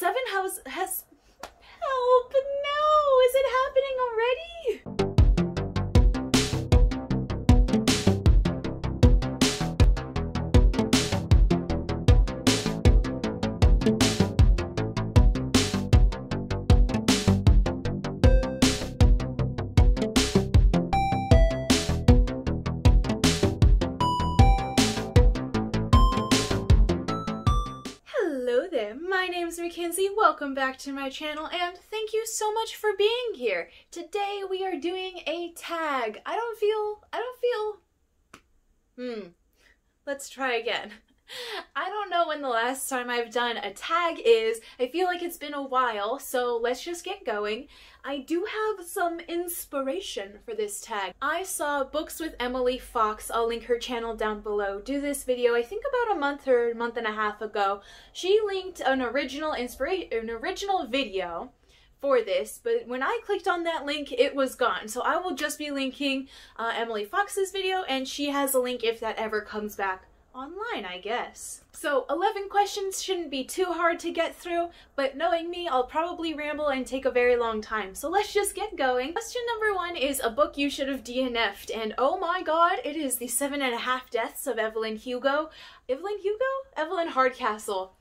Seven House has... Help! No! Is it happening already? Hello there, my name is Mackenzie, welcome back to my channel, and thank you so much for being here. Today we are doing a tag. Let's try again. I don't know when the last time I've done a tag is. I feel like it's been a while, so let's just get going. I do have some inspiration for this tag. I saw Books with Emily Fox, I'll link her channel down below, do this video I think about a month or a month and a half ago. She linked an original video for this, but when I clicked on that link, it was gone. So I will just be linking Emily Fox's video, and she has a link if that ever comes back online, I guess. So 11 questions shouldn't be too hard to get through, but knowing me, I'll probably ramble and take a very long time. So let's just get going. Question number 1 is a book you should have DNF'd, and oh my god, it is The 7.5 Deaths of Evelyn Hugo. Evelyn Hardcastle.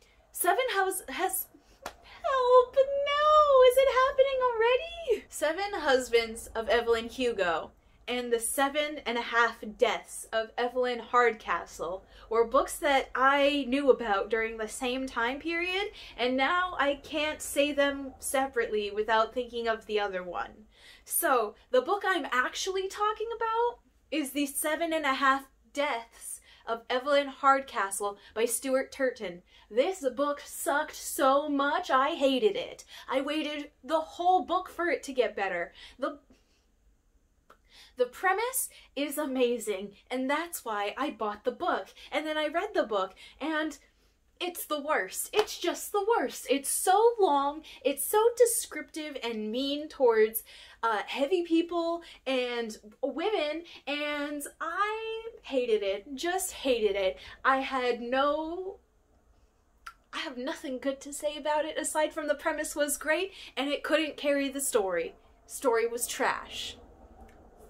Help! No! Is it happening already? 7 Husbands of Evelyn Hugo and The 7.5 Deaths of Evelyn Hardcastle were books that I knew about during the same time period, and now I can't say them separately without thinking of the other one. So, the book I'm actually talking about is The 7.5 Deaths of Evelyn Hardcastle by Stuart Turton. This book sucked so much, I hated it. I waited the whole book for it to get better. The premise is amazing, and that's why I bought the book. And then I read the book, and it's the worst. It's just the worst. It's so long, it's so descriptive and mean towards heavy people and women, and I hated it. Just hated it. I have nothing good to say about it aside from the premise was great, and it couldn't carry the story. Story was trash.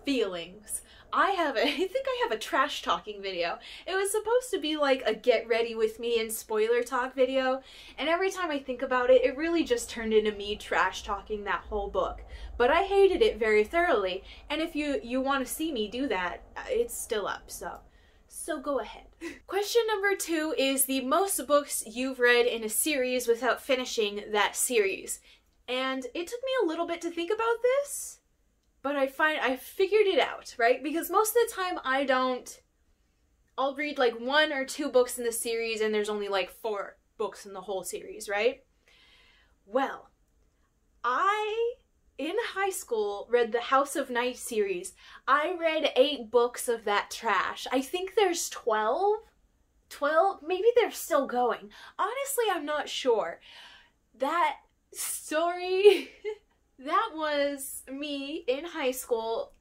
Feelings. I think I have a trash talking video. It was supposed to be like a get ready with me and spoiler talk video, and every time I think about it, it really just turned into me trash talking that whole book. But I hated it very thoroughly, and if you want to see me do that, it's still up, so go ahead. Question number 2 is the most books you've read in a series without finishing that series. And it took me a little bit to think about this, but I figured it out, right? Because most of the time I'll read like 1 or 2 books in the series, and there's only like 4 books in the whole series, right? Well, in high school, read the House of Night series. I read 8 books of that trash. I think there's 12? Maybe they're still going. Honestly, I'm not sure. That story... That was me in high school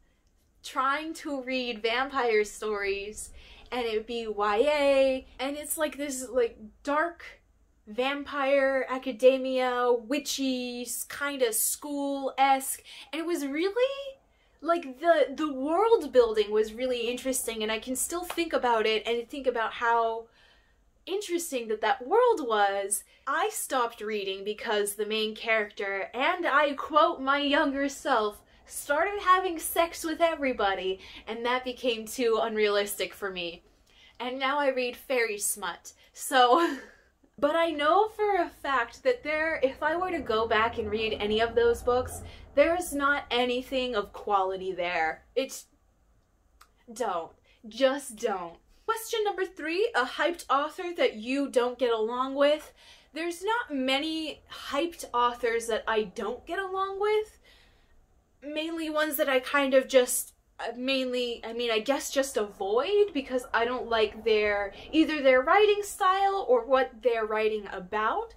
trying to read vampire stories, and it would be YA, and it's like this like dark vampire academia, witchy kind of school-esque, and it was really like the world building was really interesting, and I can still think about it and think about how interesting that world was. I stopped reading because the main character, and I quote my younger self, started having sex with everybody, and that became too unrealistic for me. And now I read fairy smut. So, but I know for a fact that if I were to go back and read any of those books, there's not anything of quality there. Just don't. Question number 3, a hyped author that you don't get along with. There's not many hyped authors that I don't get along with. Mainly ones that I kind of just, I guess just avoid, because I don't like either their writing style or what they're writing about.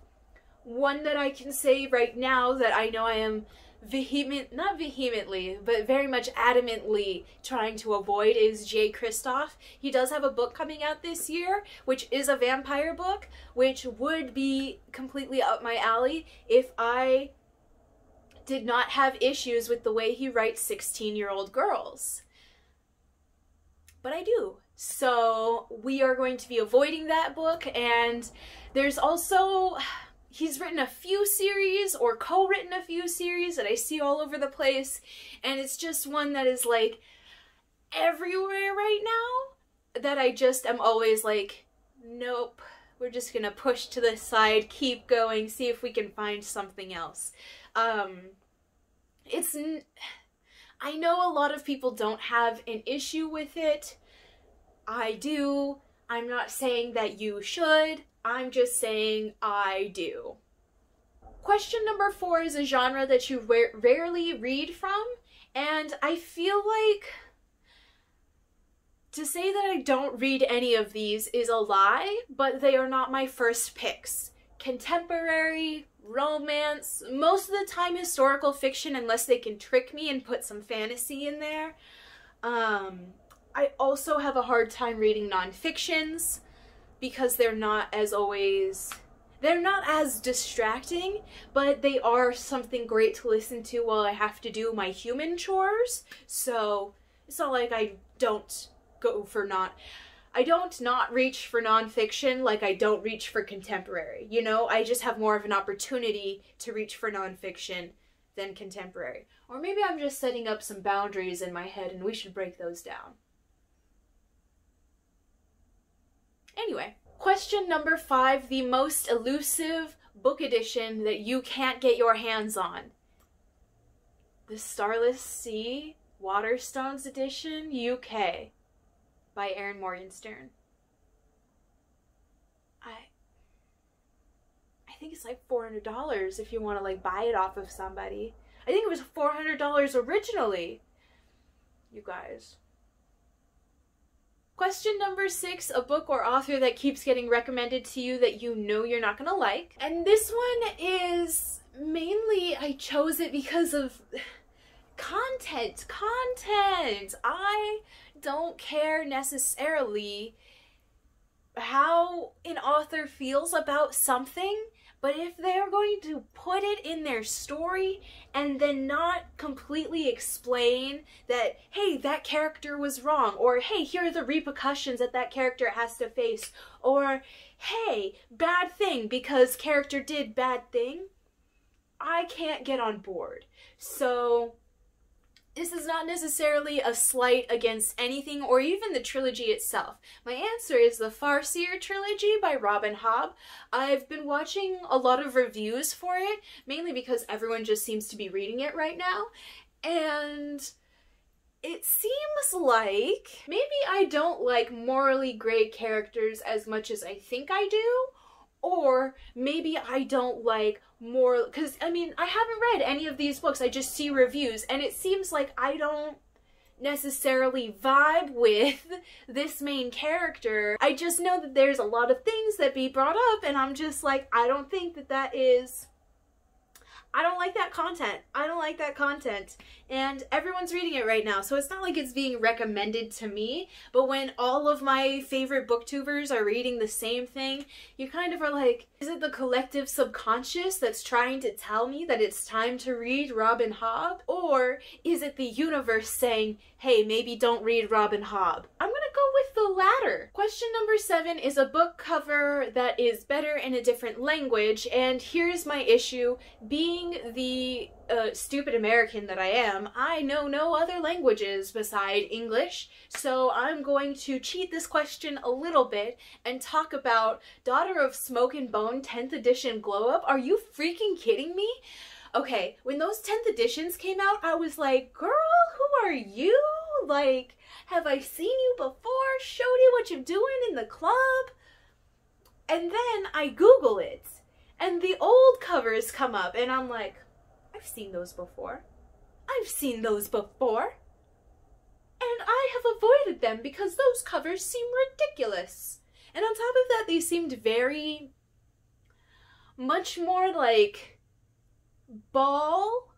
One that I can say right now that I know I am not vehemently, but very much adamantly trying to avoid is Jay Kristoff. He does have a book coming out this year, which is a vampire book, which would be completely up my alley if I did not have issues with the way he writes 16-year-old girls. But I do. So we are going to be avoiding that book, and there's also... he's written a few series or co-written a few series that I see all over the place, and it's just one that is like everywhere right now that I just am always like, nope, we're just gonna push to the side, keep going, see if we can find something else. I know a lot of people don't have an issue with it. I do. I'm not saying that you should. I'm just saying I do. Question number 4 is a genre that you rarely read from, and I feel like to say that I don't read any of these is a lie, but they are not my first picks. Contemporary, romance, most of the time historical fiction unless they can trick me and put some fantasy in there. I also have a hard time reading nonfictions, because they're not as distracting, but they are something great to listen to while I have to do my human chores. So it's not like I don't not reach for nonfiction like I don't reach for contemporary. You know, I just have more of an opportunity to reach for nonfiction than contemporary. Or maybe I'm just setting up some boundaries in my head and we should break those down. Anyway, question number 5, the most elusive book edition that you can't get your hands on. The Starless Sea Waterstones edition, UK, by Erin Morgenstern. I think it's like $400 if you want to like buy it off of somebody. I think it was $400 originally, you guys. Question number 6, a book or author that keeps getting recommended to you that you know you're not gonna like. And this one is mainly, I chose it because of content. I don't care necessarily how an author feels about something, but if they're going to put it in their story and then not completely explain that, hey, that character was wrong, or hey, here are the repercussions that that character has to face, or hey, bad thing because character did bad thing, I can't get on board. So this is not necessarily a slight against anything or even the trilogy itself. My answer is the Farseer trilogy by Robin Hobb. I've been watching a lot of reviews for it, mainly because everyone just seems to be reading it right now. And it seems like maybe I don't like morally gray characters as much as I think I do. Or maybe I don't like more, because I mean, I haven't read any of these books, I just see reviews, and it seems like I don't necessarily vibe with this main character. I just know that there's a lot of things that be brought up, and I'm just like, I don't think that that is... I don't like that content. I don't like that content. And everyone's reading it right now, so it's not like it's being recommended to me, but when all of my favorite booktubers are reading the same thing, you kind of are like, is it the collective subconscious that's trying to tell me that it's time to read Robin Hobb? Or is it the universe saying, hey, maybe don't read Robin Hobb? I'm gonna go with the latter. Question number 7 is a book cover that is better in a different language, and here's my issue. Being the stupid American that I am, I know no other languages beside English, so I'm going to cheat this question a little bit and talk about Daughter of Smoke and Bone 10th edition Glow Up. Are you freaking kidding me? Okay, when those 10th editions came out, I was like, girl, who are you? Like, have I seen you before? Shody, what you doing in the club? And then I Google it, and the old covers come up, and I'm like, I've seen those before. I've seen those before. And I have avoided them because those covers seem ridiculous. And on top of that, they seemed very... much more like ball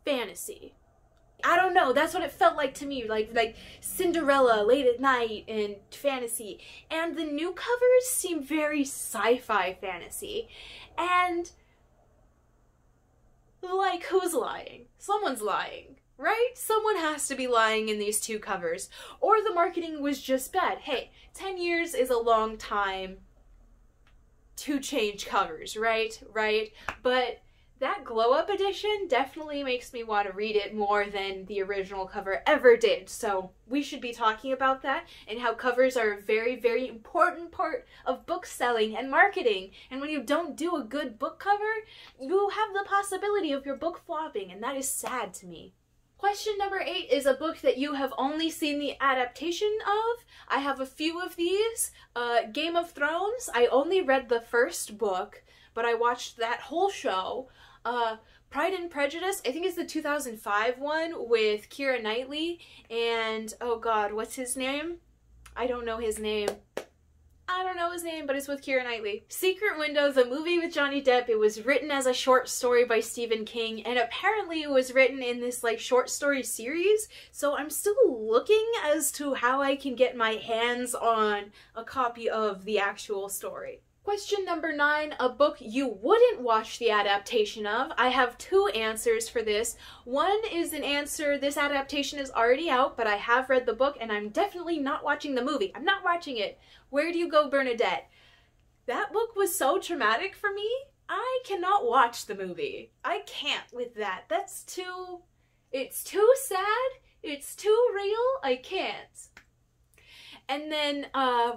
fantasy. I don't know, that's what it felt like to me, like Cinderella, Late at Night, and fantasy. And the new covers seem very sci-fi fantasy. And, like, who's lying? Someone's lying, right? Someone has to be lying in these two covers. Or the marketing was just bad. Hey, 10 years is a long time to change covers, right? But that glow-up edition definitely makes me want to read it more than the original cover ever did. So we should be talking about that and how covers are a very, very important part of book selling and marketing. And when you don't do a good book cover, you have the possibility of your book flopping, and that is sad to me. Question number 8 is a book that you have only seen the adaptation of. I have a few of these. Game of Thrones, I only read the first book, but I watched that whole show. Pride and Prejudice, I think it's the 2005 one with Keira Knightley and, oh god, what's his name? I don't know his name, but it's with Keira Knightley. Secret Window, the movie with Johnny Depp, it was written as a short story by Stephen King, and apparently it was written in this, like, short story series, so I'm still looking as to how I can get my hands on a copy of the actual story. Question number 9, a book you wouldn't watch the adaptation of. I have 2 answers for this. One is an answer, this adaptation is already out, but I have read the book and I'm definitely not watching the movie. I'm not watching it. Where Do You Go, Bernadette? That book was so traumatic for me, I cannot watch the movie. I can't with that. That's too... it's too sad, it's too real, I can't. And then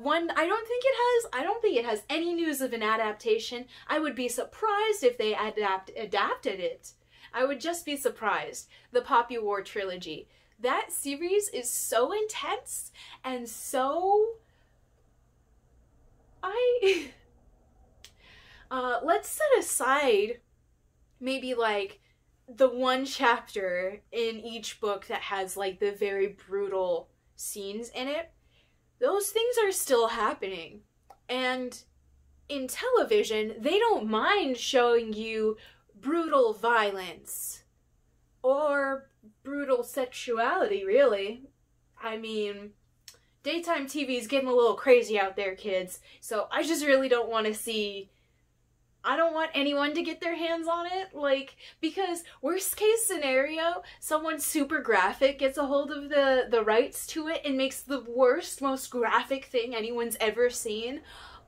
one, I don't think it has any news of an adaptation. I would be surprised if they adapted it. I would just be surprised. The Poppy War trilogy. That series is so intense and so... let's set aside maybe like the one chapter in each book that has like the very brutal scenes in it. Those things are still happening. And in television, they don't mind showing you brutal violence or brutal sexuality, really. I mean, daytime TV is getting a little crazy out there, kids. So I just really don't want to see... I don't want anyone to get their hands on it, like, because worst case scenario, someone super graphic gets a hold of the rights to it and makes the worst, most graphic thing anyone's ever seen,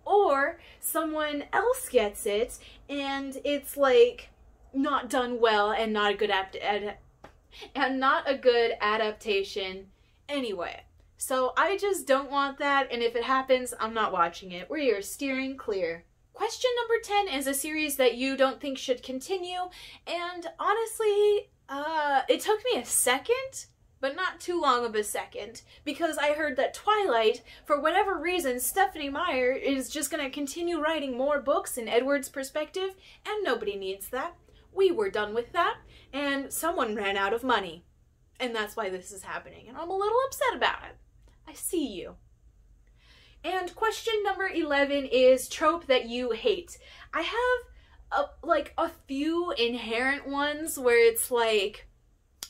or someone else gets it and it's like not done well and not a good adaptation anyway. So I just don't want that, and if it happens, I'm not watching it. We are steering clear. Question number 10 is a series that you don't think should continue, and honestly, it took me a second, but not too long of a second, because I heard that Twilight, for whatever reason, Stephanie Meyer is just going to continue writing more books in Edward's perspective, and nobody needs that. We were done with that, and someone ran out of money, and that's why this is happening, and I'm a little upset about it. I see you. And question number 11 is trope that you hate. I have a few inherent ones where it's like,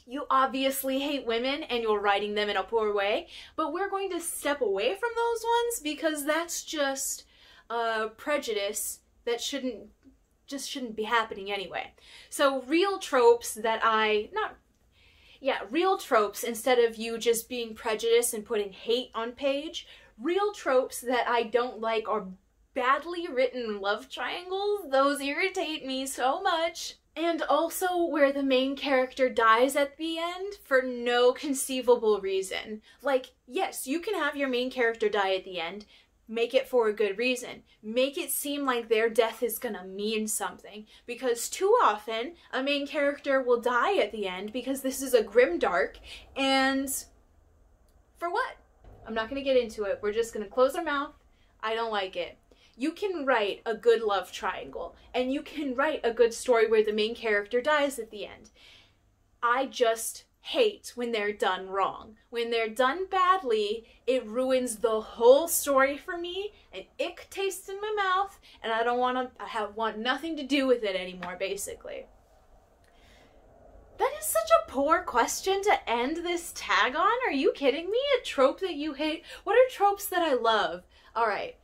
you obviously hate women and you're writing them in a poor way, but we're going to step away from those ones because that's just prejudice that shouldn't be happening anyway. So real tropes that real tropes instead of you just being prejudiced and putting hate on page. Real tropes that I don't like are badly written love triangles. Those irritate me so much. And also where the main character dies at the end for no conceivable reason. Like, yes, you can have your main character die at the end. Make it for a good reason. Make it seem like their death is gonna mean something. Because too often, a main character will die at the end because this is a grimdark, and for what? I'm not going to get into it. We're just going to close our mouth. I don't like it. You can write a good love triangle, and you can write a good story where the main character dies at the end. I just hate when they're done wrong. When they're done badly, it ruins the whole story for me, an ick tastes in my mouth, and I don't want to want nothing to do with it anymore, basically. That is such a poor question to end this tag on. Are you kidding me? A trope that you hate? What are tropes that I love? Alright.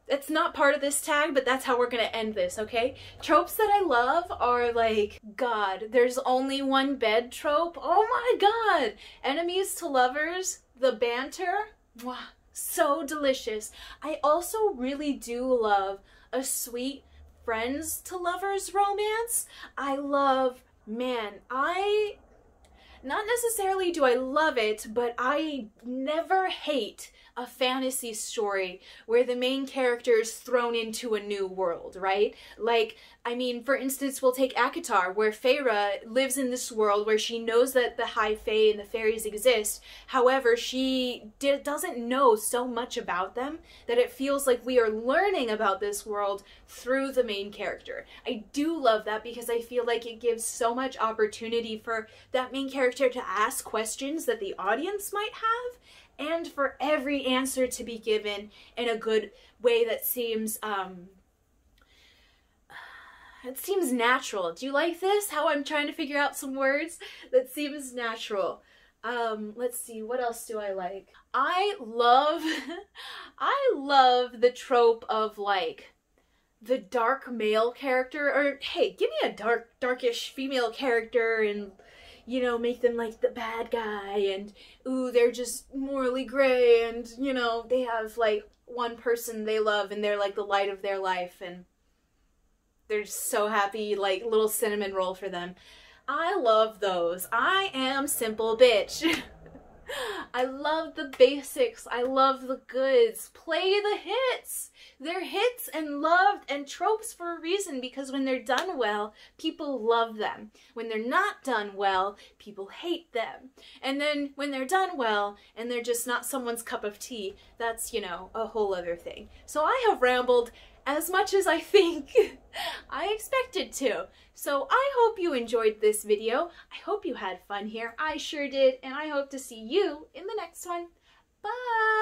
It's not part of this tag, but that's how we're gonna end this, okay? Tropes that I love are like, God, there's only one bed trope. Oh my God! Enemies to lovers, the banter, mwah, so delicious. I also really do love a sweet friends to lovers romance. I love, man, not necessarily do I love it, but I never hate a fantasy story where the main character is thrown into a new world, right? Like, I mean, for instance, we'll take ACOTAR, where Feyre lives in this world where she knows that the High Fae and the fairies exist. However, she doesn't know so much about them that it feels like we are learning about this world through the main character. I do love that because I feel like it gives so much opportunity for that main character to ask questions that the audience might have, and for every answer to be given in a good way that seems, it seems natural. Do you like this? How I'm trying to figure out some words that seems natural. Let's see, what else do I like? I love the trope of like the dark male character, or hey, give me a darkish female character and, you know, make them like the bad guy, and ooh, they're just morally gray, and, you know, they have like one person they love and they're like the light of their life and they're just so happy, like little cinnamon roll for them. I love those. I am simple bitch. I love the basics. I love the goods. Play the hits. They're hits and loved and tropes for a reason, because when they're done well, people love them. When they're not done well, people hate them. And then when they're done well and they're just not someone's cup of tea, that's, you know, a whole other thing. So I have rambled as much as I think I expected to. So I hope you enjoyed this video. I hope you had fun here. I sure did, and I hope to see you in the next one. Bye!